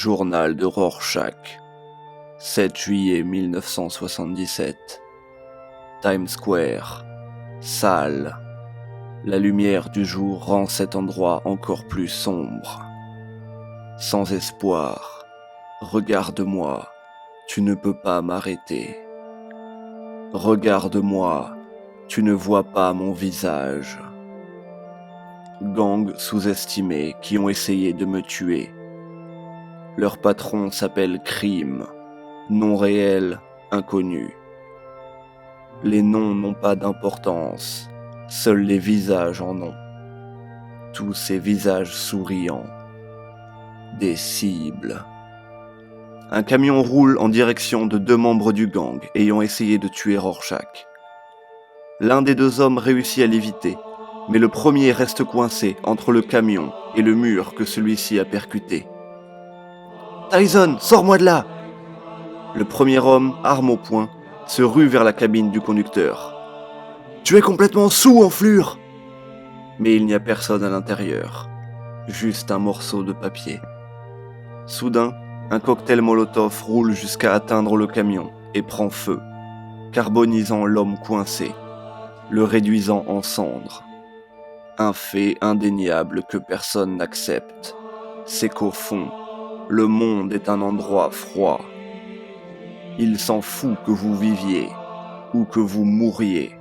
Journal de Rorschach, 7 juillet 1977. Times Square, sale. La lumière du jour rend cet endroit encore plus sombre. Sans espoir, regarde-moi, tu ne peux pas m'arrêter. Regarde-moi, tu ne vois pas mon visage. Gang sous-estimés qui ont essayé de me tuer. Leur patron s'appelle Crime, nom réel inconnu. Les noms n'ont pas d'importance, seuls les visages en ont. Tous ces visages souriants, des cibles. Un camion roule en direction de 2 membres du gang ayant essayé de tuer Rorschach. L'un des 2 hommes réussit à l'éviter, mais le premier reste coincé entre le camion et le mur que celui-ci a percuté. « Tyson, sors-moi de là !» Le premier homme, arme au poing, se rue vers la cabine du conducteur. « Tu es complètement saoul, enflure !» Mais il n'y a personne à l'intérieur, juste un morceau de papier. Soudain, un cocktail Molotov roule jusqu'à atteindre le camion et prend feu, carbonisant l'homme coincé, le réduisant en cendres. Un fait indéniable que personne n'accepte, c'est qu'au fond, le monde est un endroit froid. Il s'en fout que vous viviez ou que vous mouriez.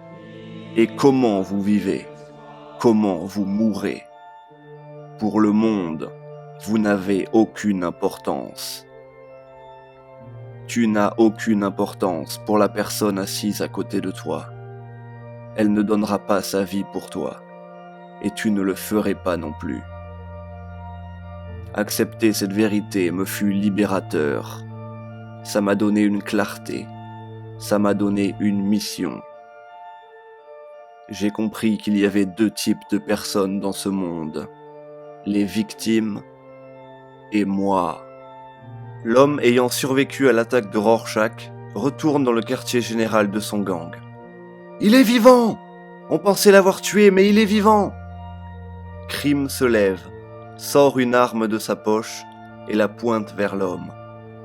Et comment vous vivez, comment vous mourrez. Pour le monde, vous n'avez aucune importance. Tu n'as aucune importance pour la personne assise à côté de toi. Elle ne donnera pas sa vie pour toi, et tu ne le ferais pas non plus. Accepter cette vérité me fut libérateur. Ça m'a donné une clarté, ça m'a donné une mission. J'ai compris qu'il y avait 2 types de personnes dans ce monde, les victimes et moi. L'homme ayant survécu à l'attaque de Rorschach retourne dans le quartier général de son gang. « Il est vivant ! On pensait l'avoir tué, mais il est vivant !» Crime se lève, sort une arme de sa poche et la pointe vers l'homme.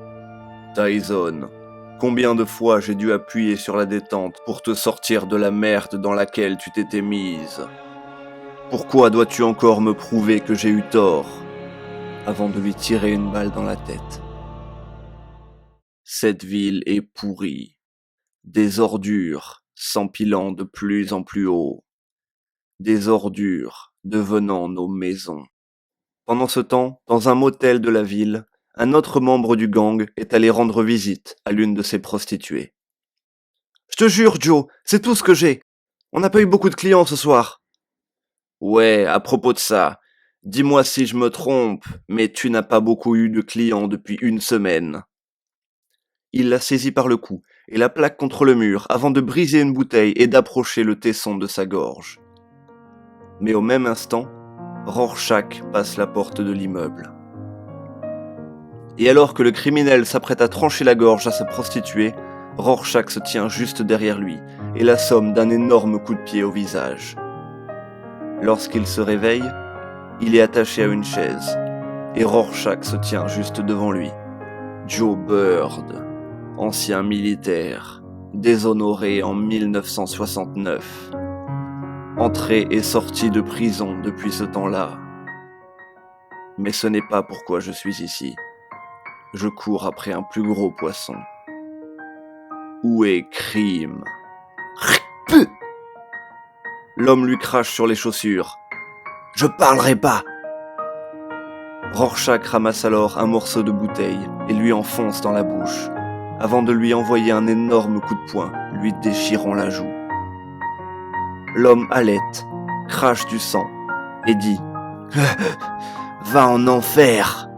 « Tyson, combien de fois j'ai dû appuyer sur la détente pour te sortir de la merde dans laquelle tu t'étais mise? Pourquoi dois-tu encore me prouver que j'ai eu tort ?» avant de lui tirer une balle dans la tête. Cette ville est pourrie. Des ordures s'empilant de plus en plus haut. Des ordures devenant nos maisons. Pendant ce temps, dans un motel de la ville, un autre membre du gang est allé rendre visite à l'une de ses prostituées. « Je te jure, Joe, c'est tout ce que j'ai. On n'a pas eu beaucoup de clients ce soir. »« Ouais, à propos de ça, dis-moi si je me trompe, mais tu n'as pas beaucoup eu de clients depuis 1 semaine. » Il la saisit par le cou et la plaque contre le mur avant de briser une bouteille et d'approcher le tesson de sa gorge. Mais au même instant, Rorschach passe la porte de l'immeuble. Et alors que le criminel s'apprête à trancher la gorge à sa prostituée, Rorschach se tient juste derrière lui et l'assomme d'un énorme coup de pied au visage. Lorsqu'il se réveille, il est attaché à une chaise et Rorschach se tient juste devant lui. Joe Bird, ancien militaire, déshonoré en 1969. Entré et sorti de prison depuis ce temps-là. Mais ce n'est pas pourquoi je suis ici. Je cours après un plus gros poisson. Où est Crime ? L'homme lui crache sur les chaussures. « Je parlerai pas !» Rorschach ramasse alors un morceau de bouteille et lui enfonce dans la bouche, avant de lui envoyer un énorme coup de poing, lui déchirant la joue. L'homme halète, crache du sang et dit « Va en enfer !»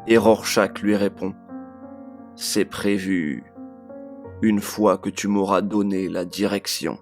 Et Rorschach lui répond « C'est prévu, une fois que tu m'auras donné la direction. »